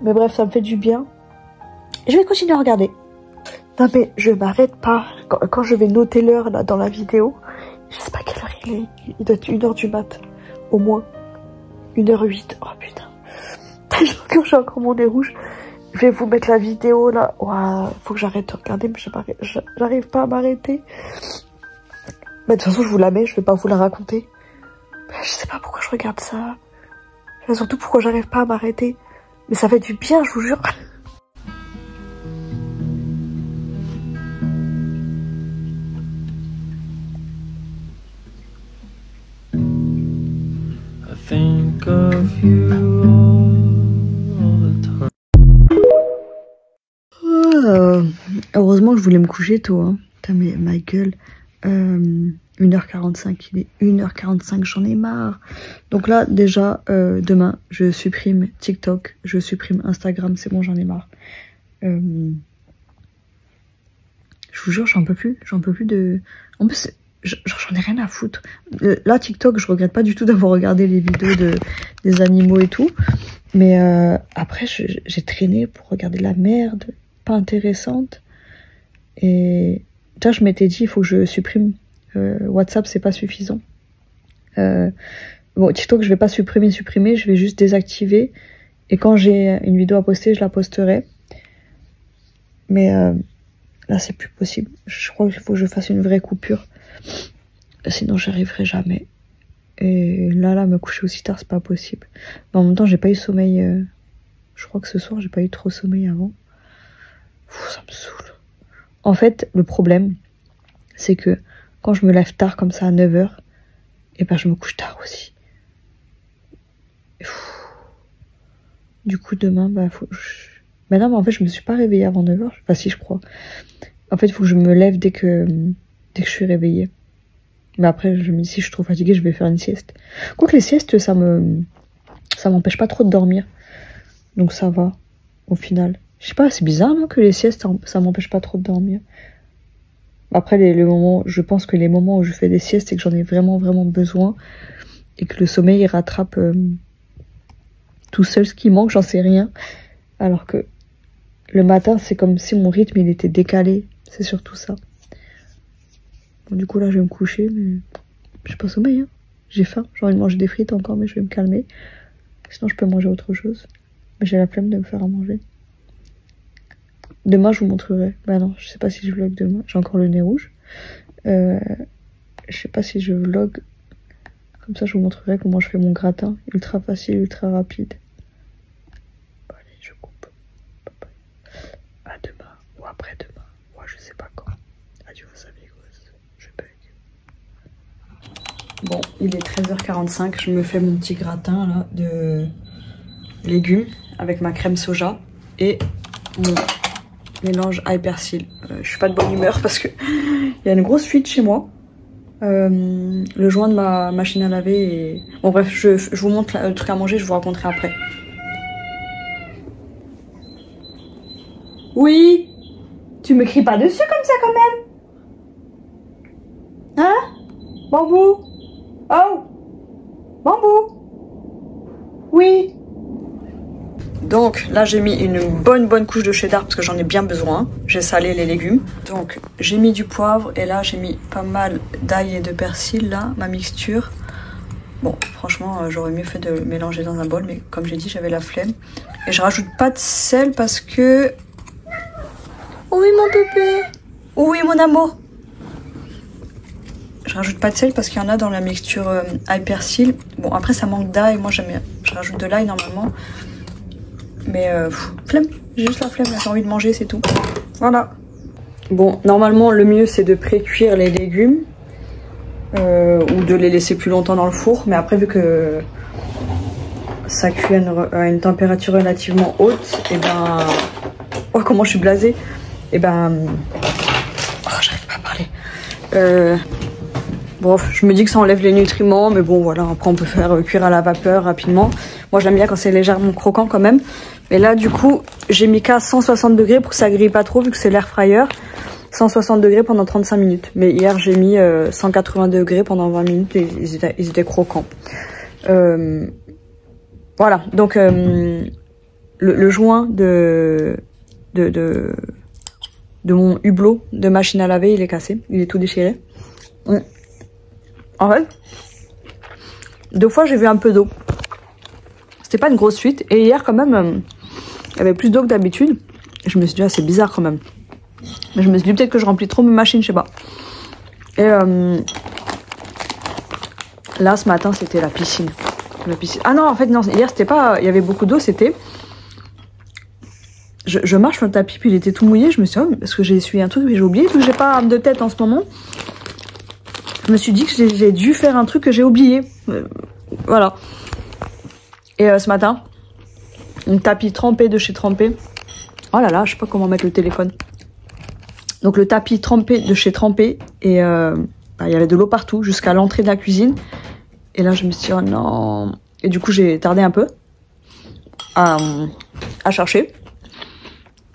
Mais bref, ça me fait du bien. Je vais continuer à regarder. Non mais je m'arrête pas. Quand je vais noter l'heure là dans la vidéo, je sais pas quelle heure il est. Il doit être 1h du mat, au moins. 1h08. Oh putain. J'ai encore mon nez rouge. Je vais vous mettre la vidéo là. Ouah, faut que j'arrête de regarder, mais j'arrive pas à m'arrêter. Bah, de toute façon, je vous la mets, je vais pas vous la raconter. Bah, je sais pas pourquoi je regarde ça. Et surtout pourquoi j'arrive pas à m'arrêter. Mais ça fait du bien, je vous jure. I think of you all the time. Heureusement que je voulais me coucher tôt. Hein. Putain, mais ma gueule. 1h45, il est 1h45, j'en ai marre. Donc là, déjà, demain, je supprime TikTok, je supprime Instagram, c'est bon, j'en ai marre. Je vous jure, j'en peux plus de... En plus, j'en ai rien à foutre. Là, TikTok, je regrette pas du tout d'avoir regardé les vidéos des animaux et tout. Mais après, j'ai traîné pour regarder la merde, pas intéressante. Et déjà, je m'étais dit, il faut que je supprime. WhatsApp, c'est pas suffisant. Bon, TikTok, je vais pas supprimer, je vais juste désactiver. Et quand j'ai une vidéo à poster, je la posterai. Mais là, c'est plus possible. Je crois qu'il faut que je fasse une vraie coupure. Sinon, j'y arriverai jamais. Et là, me coucher aussi tard, c'est pas possible. Mais en même temps, j'ai pas eu sommeil. Je crois que ce soir, j'ai pas eu trop sommeil avant. Ça me saoule. En fait, le problème, c'est que quand je me lève tard comme ça à 9h, et ben je me couche tard aussi. Du coup demain, bah faut... Mais non, mais en fait je me suis pas réveillée avant 9h. Enfin si, je crois. En fait il faut que je me lève dès que je suis réveillée. Mais après je me dis si je suis trop fatiguée, je vais faire une sieste. Quoique les siestes, ça m'empêche pas trop de dormir. Donc ça va, au final. Je sais pas, c'est bizarre non, que les siestes, ça m'empêche pas trop de dormir. Après, je pense que les moments où je fais des siestes, c'est que j'en ai vraiment, vraiment besoin. Et que le sommeil, il rattrape tout seul ce qui manque, j'en sais rien. Alors que le matin, c'est comme si mon rythme, il était décalé. C'est surtout ça. Bon, du coup, là, je vais me coucher, mais j'ai pas sommeil. Hein. J'ai faim, j'ai envie de manger des frites encore, mais je vais me calmer. Sinon, je peux manger autre chose. Mais j'ai la flemme de me faire à manger. Demain, je vous montrerai. Bah non, je sais pas si je vlog demain. J'ai encore le nez rouge. Je sais pas si je vlog. Comme ça, je vous montrerai comment je fais mon gratin. Ultra facile, ultra rapide. Bon, allez, je coupe. Bye bye. À demain. Ou après-demain. Moi, je sais pas quand. Adieu, amigos. Je bug. Bon, il est 13h45. Je me fais mon petit gratin là de légumes avec ma crème soja et mon mélange ail persil. Je suis pas de bonne humeur parce que il y a une grosse fuite chez moi. Le joint de ma machine à laver et... Bon bref, je vous montre le truc à manger, je vous raconterai après. Oui. Tu me cries pas dessus comme ça quand même. Hein? Bambou. Oh. Bambou. Oui. Donc là j'ai mis une bonne couche de cheddar parce que j'en ai bien besoin. J'ai salé les légumes. Donc j'ai mis du poivre et là j'ai mis pas mal d'ail et de persil là, ma mixture. Bon franchement j'aurais mieux fait de mélanger dans un bol mais comme j'ai dit j'avais la flemme. Et je rajoute pas de sel parce que... Oui mon bébé. Oui mon amour. Je rajoute pas de sel parce qu'il y en a dans la mixture ail persil. Bon après ça manque d'ail, moi j'aime bien. Je rajoute de l'ail normalement. Mais flemme, j'ai juste la flemme, j'ai envie de manger, c'est tout. Voilà. Bon, normalement, le mieux, c'est de pré-cuire les légumes. Ou de les laisser plus longtemps dans le four. Mais après, vu que ça cuit à une température relativement haute, et ben... Oh, comment je suis blasée. Et ben... Oh, j'arrive pas à parler. Bon, je me dis que ça enlève les nutriments, mais bon, voilà, après on peut faire cuire à la vapeur rapidement. Moi, j'aime bien quand c'est légèrement croquant quand même. Mais là, du coup, j'ai mis qu'à 160 degrés pour que ça grille pas trop, vu que c'est l'air fryer. 160 degrés pendant 35 minutes. Mais hier, j'ai mis 180 degrés pendant 20 minutes et ils étaient croquants. Voilà, donc le joint de mon hublot de machine à laver, il est cassé. Il est tout déchiré. En fait, 2 fois, j'ai vu un peu d'eau. c'était pas une grosse fuite. Et hier, quand même, il y avait plus d'eau que d'habitude. Je me suis dit, ah, c'est bizarre quand même. Mais je me suis dit, peut-être que je remplis trop mes machines, je sais pas. Et là, ce matin, c'était la piscine. Ah non, en fait, non, hier, c'était pas... Il y avait beaucoup d'eau, c'était... Je marche sur le tapis, puis il était tout mouillé. Je me suis dit, oh, est-ce que j'ai essuyé un truc, mais j'ai oublié. Vu que j'ai pas de tête en ce moment, je me suis dit que j'ai dû faire un truc que j'ai oublié. Voilà. Et ce matin, un tapis trempé de chez Trempé. Oh là là, je sais pas comment mettre le téléphone. Donc le tapis trempé de chez Trempé. Et il y avait de l'eau partout, jusqu'à l'entrée de la cuisine. Et là, je me suis dit, oh non. Et du coup, j'ai tardé un peu à chercher.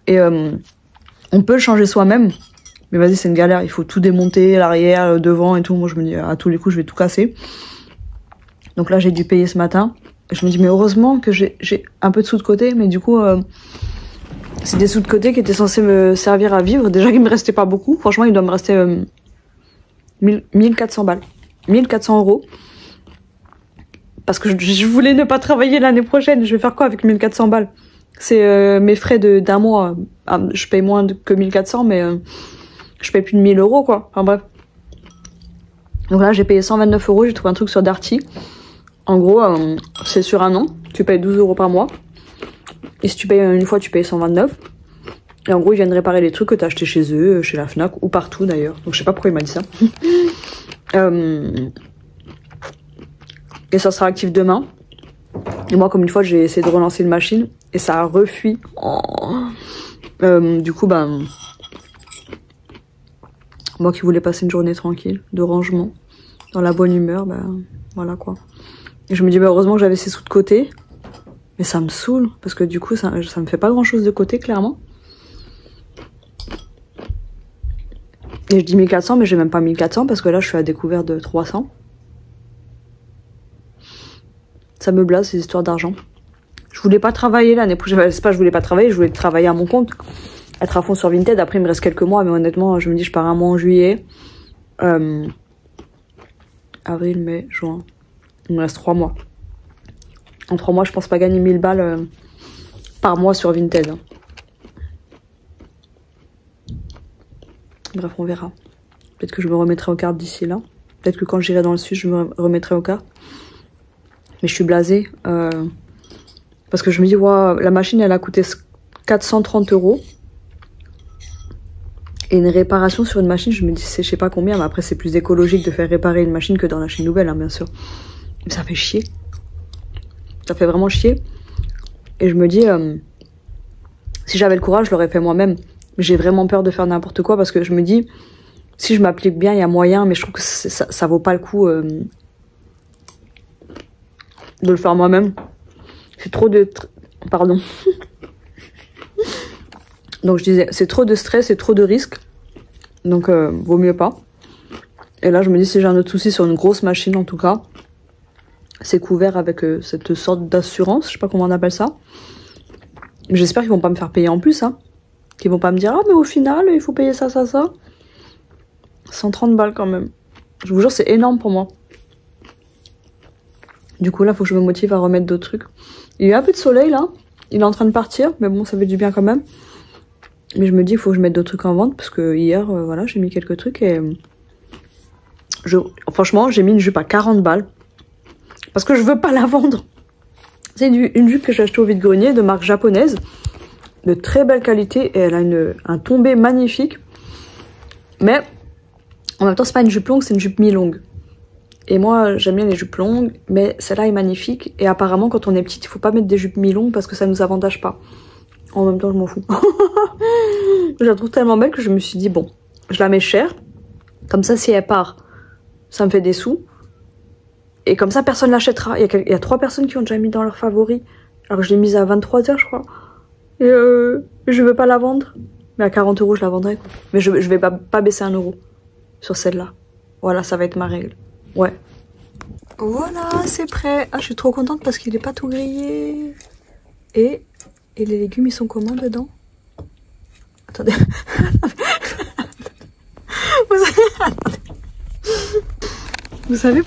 Et on peut le changer soi-même. Mais vas-y, c'est une galère. Il faut tout démonter, l'arrière, le devant et tout. Moi, je me dis, à tous les coups, je vais tout casser. Donc là, j'ai dû payer ce matin. Et je me dis, mais heureusement que j'ai un peu de sous de côté. Mais du coup, c'est des sous de côté qui étaient censés me servir à vivre. Déjà qu'il me restait pas beaucoup. Franchement, il doit me rester 1400 balles. 1400 €. Parce que je voulais ne pas travailler l'année prochaine. Je vais faire quoi avec 1400 balles? C'est mes frais d'un mois. Je paye moins que 1400, mais je paye plus de 1000 €, quoi. Enfin bref. Donc là, j'ai payé 129 €. J'ai trouvé un truc sur Darty. En gros, c'est sur un an. Tu payes 12 € par mois. Et si tu payes une fois, tu payes 129. Et en gros, ils viennent réparer les trucs que t'as acheté chez eux, chez la Fnac, ou partout d'ailleurs. Donc je sais pas pourquoi il m'a dit ça. Et ça sera actif demain. Et moi, comme une fois, j'ai essayé de relancer une machine et ça a refui. Du coup, moi qui voulais passer une journée tranquille, de rangement, dans la bonne humeur, voilà quoi. Et je me dis, heureusement que j'avais ces sous de côté. Mais ça me saoule, parce que du coup, ça me fait pas grand chose de côté, clairement. Et je dis 1400, mais j'ai même pas 1400, parce que là, je suis à découvert de 300. Ça me blase, ces histoires d'argent. Je voulais pas travailler l'année prochaine. C'est pas je voulais pas travailler, je voulais travailler à mon compte. Être à fond sur Vinted. Après, il me reste quelques mois, mais honnêtement, je me dis, je pars un mois en juillet. Avril, mai, juin. Il me reste 3 mois. En 3 mois, je pense pas gagner 1000 balles par mois sur Vinted. Bref, on verra. Peut-être que je me remettrai aux cartes d'ici là. Peut-être que quand j'irai dans le sud, je me remettrai aux cartes. Mais je suis blasée. Parce que je me dis, wow, la machine, elle a coûté 430 €. Et une réparation sur une machine, je me dis, c'est je sais pas combien. Mais après, c'est plus écologique de faire réparer une machine que d'en acheter une nouvelle, hein, bien sûr. Mais ça fait chier. Ça fait vraiment chier. Et je me dis, si j'avais le courage, je l'aurais fait moi-même. J'ai vraiment peur de faire n'importe quoi parce que je me dis, si je m'applique bien, il y a moyen, mais je trouve que ça vaut pas le coup de le faire moi-même. C'est trop de... Pardon. Donc je disais, c'est trop de stress, c'est trop de risques. Donc vaut mieux pas. Et là, je me dis, si j'ai un autre souci sur une grosse machine, en tout cas, c'est couvert avec cette sorte d'assurance, je sais pas comment on appelle ça. J'espère qu'ils vont pas me faire payer en plus, hein. Qu'ils vont pas me dire, ah mais au final, il faut payer ça. 130 balles quand même. Je vous jure, c'est énorme pour moi. Du coup, là, faut que je me motive à remettre d'autres trucs. Il y a eu un peu de soleil, là. Il est en train de partir, mais bon, ça fait du bien quand même. Mais je me dis, il faut que je mette d'autres trucs en vente, parce que hier, voilà, j'ai mis quelques trucs et... Franchement, j'ai mis une jupe à 40 balles. Parce que je veux pas la vendre. C'est une jupe que j'ai achetée au vide-grenier de marque japonaise. De très belle qualité. Et elle a un tombé magnifique. Mais, en même temps, c'est pas une jupe longue, c'est une jupe mi-longue. Et moi, j'aime bien les jupes longues. Mais celle-là est magnifique. Et apparemment, quand on est petite, il faut pas mettre des jupes mi-longues parce que ça nous avantage pas. En même temps, je m'en fous. Je la trouve tellement belle que je me suis dit, bon, je la mets chère. Comme ça, si elle part, ça me fait des sous. Et comme ça, personne l'achètera. Il y a 3 personnes qui ont déjà mis dans leurs favoris. Alors que je l'ai mise à 23 €, je crois. Et je veux pas la vendre. Mais à 40 €, je la vendrai, quoi. Mais je vais pas baisser 1 € sur celle-là. Voilà, ça va être ma règle. Ouais. Voilà, c'est prêt. Ah, je suis trop contente parce qu'il est pas tout grillé. Et les légumes, ils sont comment dedans? Attendez. Vous savez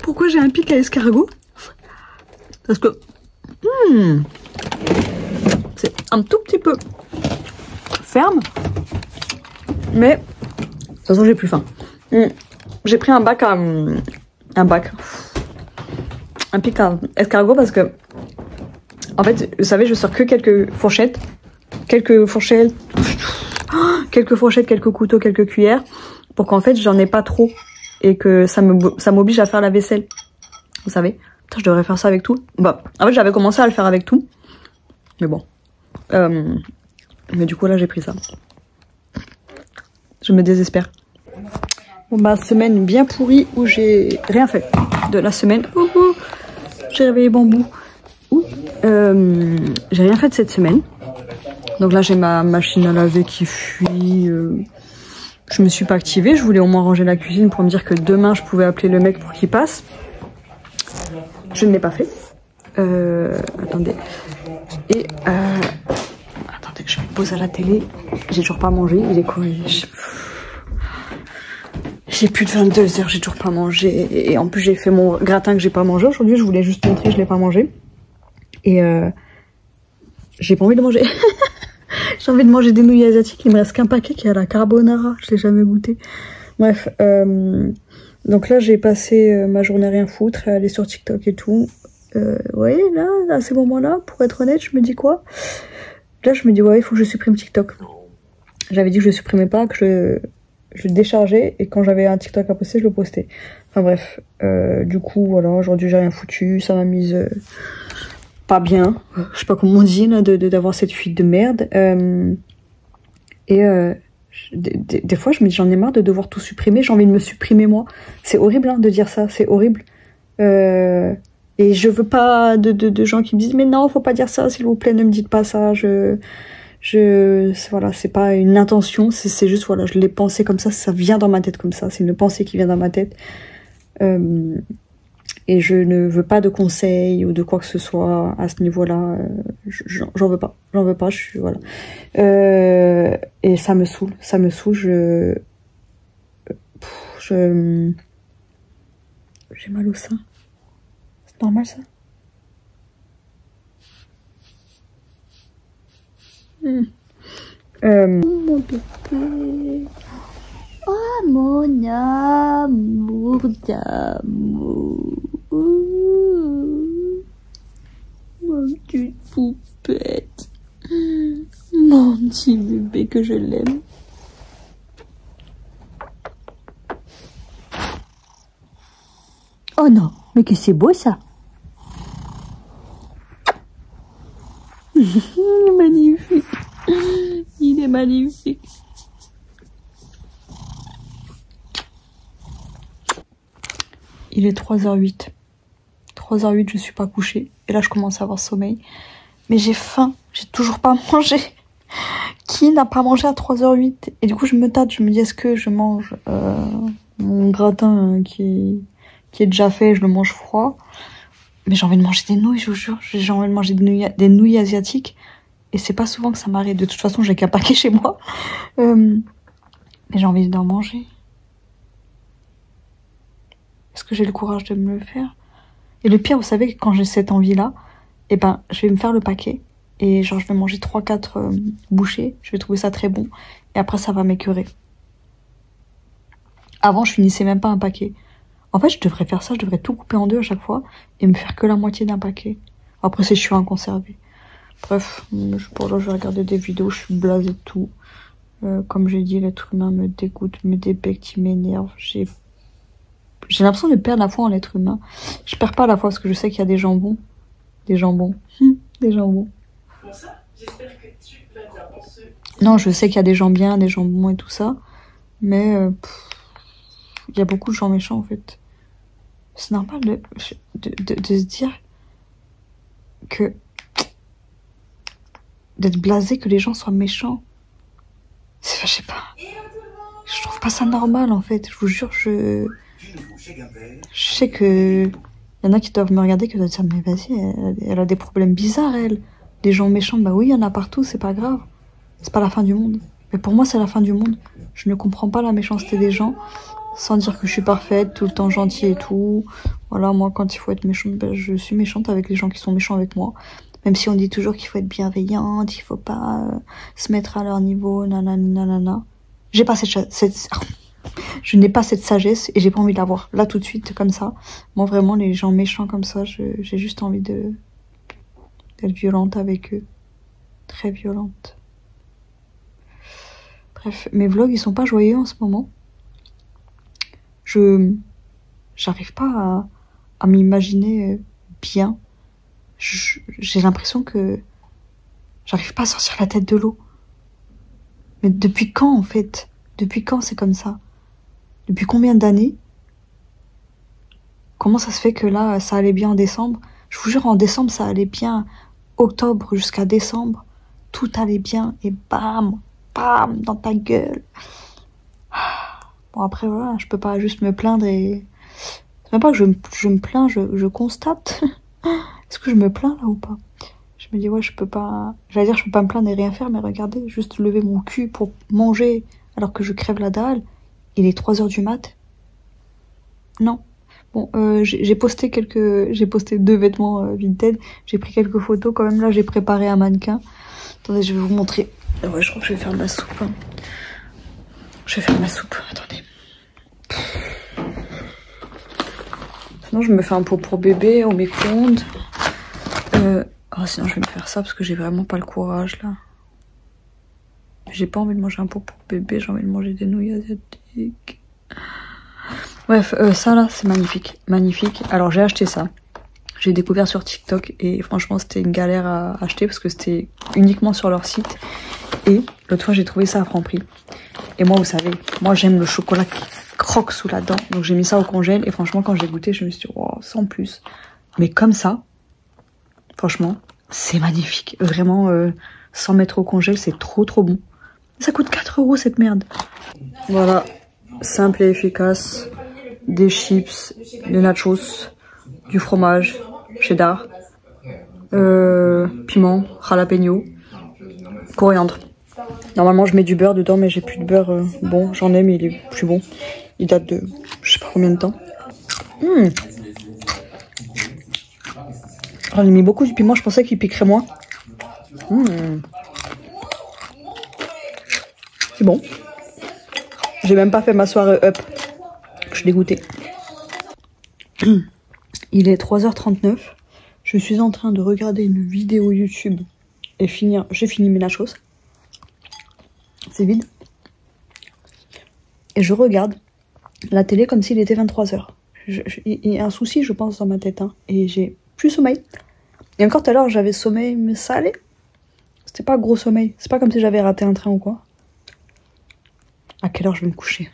pourquoi j'ai un pic à escargot? Parce que C'est un tout petit peu ferme. Mais de toute façon j'ai plus faim. J'ai pris un pic à escargot parce que en fait vous savez je sors que quelques fourchettes, quelques couteaux, quelques cuillères pour qu'en fait j'en ai pas trop et que ça m'oblige à faire la vaisselle. Vous savez, putain, je devrais faire ça avec tout. Bah en fait j'avais commencé à le faire avec tout, mais bon. Mais du coup là j'ai pris ça. Je me désespère. Bon bah semaine bien pourrie où j'ai rien fait de la semaine. J'ai réveillé Bambou. J'ai rien fait de cette semaine. Donc là j'ai ma machine à laver qui fuit. Je me suis pas activée. Je voulais au moins ranger la cuisine pour me dire que demain je pouvais appeler le mec pour qu'il passe. Je ne l'ai pas fait. Attendez. Et attendez, je me pose à la télé. J'ai toujours pas mangé. Il est quoi? J'ai plus de 22 h, j'ai toujours pas mangé. Et en plus, j'ai fait mon gratin que j'ai pas mangé aujourd'hui. Je voulais juste montrer, je l'ai pas mangé. Et j'ai pas envie de manger. J'ai envie de manger des nouilles asiatiques. Il me reste qu'un paquet qui est à la carbonara. Je l'ai jamais goûté. Bref. Donc là, j'ai passé ma journée à rien foutre, à aller sur TikTok et tout. Vous voyez, là, à ces moments-là, pour être honnête, je me dis quoi? Là, je me dis, ouais, il faut que je supprime TikTok. J'avais dit que je le supprimais pas, que je le déchargeais, et quand j'avais un TikTok à poster, je le postais. Enfin bref, du coup, voilà, aujourd'hui, j'ai rien foutu, ça m'a mise pas bien. Je sais pas comment on dit, là, d'avoir cette fuite de merde. Des fois, je me dis, j'en ai marre de devoir tout supprimer, j'ai envie de me supprimer moi. C'est horrible, hein, de dire ça, c'est horrible. Et je veux pas de gens qui me disent, mais non, faut pas dire ça, s'il vous plaît, ne me dites pas ça, voilà, c'est pas une intention, c'est juste, voilà, je l'ai pensé comme ça vient dans ma tête comme ça, c'est une pensée qui vient dans ma tête. Et je ne veux pas de conseils ou de quoi que ce soit à ce niveau-là, j'en veux pas, je suis, voilà. Et ça me saoule, j'ai mal au sein. C'est normal ça? Mon bébé. Oh mon amour d'amour. Mon petite poupette. Mon petit bébé que je l'aime. Oh non, mais que c'est beau ça. Magnifique. Il est magnifique. Il est 3h08. 3h08, je suis pas couchée. Et là, je commence à avoir sommeil. Mais j'ai faim. J'ai toujours pas mangé. Qui n'a pas mangé à 3h08? Et du coup, je me tâte. Je me dis, est-ce que je mange mon gratin qui est déjà fait, je le mange froid. Mais j'ai envie de manger des nouilles, je vous jure. J'ai envie de manger des nouilles asiatiques. Et c'est pas souvent que ça m'arrive. De toute façon, j'ai qu'un paquet chez moi. Mais j'ai envie d'en manger. Est-ce que j'ai le courage de me le faire? Et le pire, vous savez, quand j'ai cette envie-là, eh ben, je vais me faire le paquet. Et genre, je vais manger 3-4 bouchées. Je vais trouver ça très bon. Et après, ça va m'écœurer. Avant, je finissais même pas un paquet. En fait, je devrais faire ça. Je devrais tout couper en deux à chaque fois. Et me faire que la moitié d'un paquet. Après, c'est chiant à conserver. Bref, pour là, je vais regarder des vidéos. Je suis blasée de tout. Comme j'ai dit, l'être humain me dégoûte, me débecte, il m'énerve. J'ai l'impression de perdre la foi en l'être humain. Je perds pas la foi parce que je sais qu'il y a des gens bons. Des jambons. Des jambons. Comment ça? J'espère que tu vas bien dans ce... Non, je sais qu'il y a des gens bien, des gens bons et tout ça. Mais il y a beaucoup de gens méchants en fait. C'est normal de se dire que... d'être blasé que les gens soient méchants. Je sais pas. Je trouve pas ça normal en fait. Je vous jure, je sais que il y en a qui doivent me regarder qui doivent dire mais vas-y, elle a des problèmes bizarres elle. Des gens méchants, bah oui, il y en a partout, c'est pas grave. C'est pas la fin du monde. Mais pour moi, c'est la fin du monde. Je ne comprends pas la méchanceté des gens. sans dire que je suis parfaite, tout le temps gentille et tout. Voilà, moi quand il faut être méchante, ben, je suis méchante avec les gens qui sont méchants avec moi. Même si on dit toujours qu'il faut être bienveillante, il faut pas se mettre à leur niveau, nanani nanana. J'ai pas je n'ai pas cette sagesse et j'ai pas envie de l'avoir. Là tout de suite comme ça. Moi vraiment les gens méchants comme ça, j'ai juste envie d'être violente avec eux. Très violente. Bref, mes vlogs ils sont pas joyeux en ce moment. J'arrive pas à m'imaginer bien. J'ai l'impression que j'arrive pas à sortir la tête de l'eau. Mais depuis quand en fait? Depuis quand c'est comme ça? Depuis combien d'années? Comment ça se fait que là ça allait bien en décembre? Je vous jure en décembre ça allait bien. Octobre jusqu'à décembre, tout allait bien et bam, bam, dans ta gueule. Bon après voilà, je peux pas juste me plaindre et... C'est même pas que je me plains, je constate. Est-ce que je me plains là ou pas? Je me dis ouais je peux pas... J'allais dire je peux pas me plaindre et rien faire, mais regardez, juste lever mon cul pour manger alors que je crève la dalle. Il est 3 h du mat. Non. Bon, j'ai posté 2 vêtements Vinted. J'ai pris quelques photos quand même. Là j'ai préparé un mannequin. Attendez, je vais vous montrer. Ouais, je crois que je vais faire ma soupe. Hein. Je vais faire ma soupe, attendez. Sinon je me fais un pot pour bébé au micro-ondes. Oh, sinon je vais me faire ça parce que j'ai vraiment pas le courage là. J'ai pas envie de manger un pot pour bébé, j'ai envie de manger des nouilles asiatiques. Bref, ça là c'est magnifique, magnifique. Alors j'ai acheté ça. J'ai découvert sur TikTok et franchement c'était une galère à acheter parce que c'était uniquement sur leur site. Et l'autre fois j'ai trouvé ça à Franprix. Et moi vous savez, moi j'aime le chocolat qui croque sous la dent. Donc j'ai mis ça au congèle et franchement quand j'ai goûté je me suis dit oh, sans plus. Mais comme ça, franchement c'est magnifique. Vraiment sans mettre au congèle c'est trop bon. Ça coûte 4 € cette merde. Voilà, simple et efficace. Des chips, des nachos, du fromage, cheddar, piment, jalapeno, coriandre. Normalement je mets du beurre dedans mais j'ai plus de beurre. Bon j'en ai mais il est plus bon. Il date de je sais pas combien de temps. J'en ai mis beaucoup du piment, je pensais qu'il piquerait moins. C'est bon. J'ai même pas fait ma soirée up. Je suis dégoûtée. Il est 3 h 39. Je suis en train de regarder une vidéo YouTube et finir. J'ai fini mes nachos. C'est vide. Et je regarde la télé comme s'il était 23 h. Il y a un souci, je pense, dans ma tête. Hein, et j'ai plus sommeil. Et encore tout à l'heure, j'avais sommeil, mais ça allait. C'était pas gros sommeil. C'est pas comme si j'avais raté un train ou quoi. À quelle heure je vais me coucher?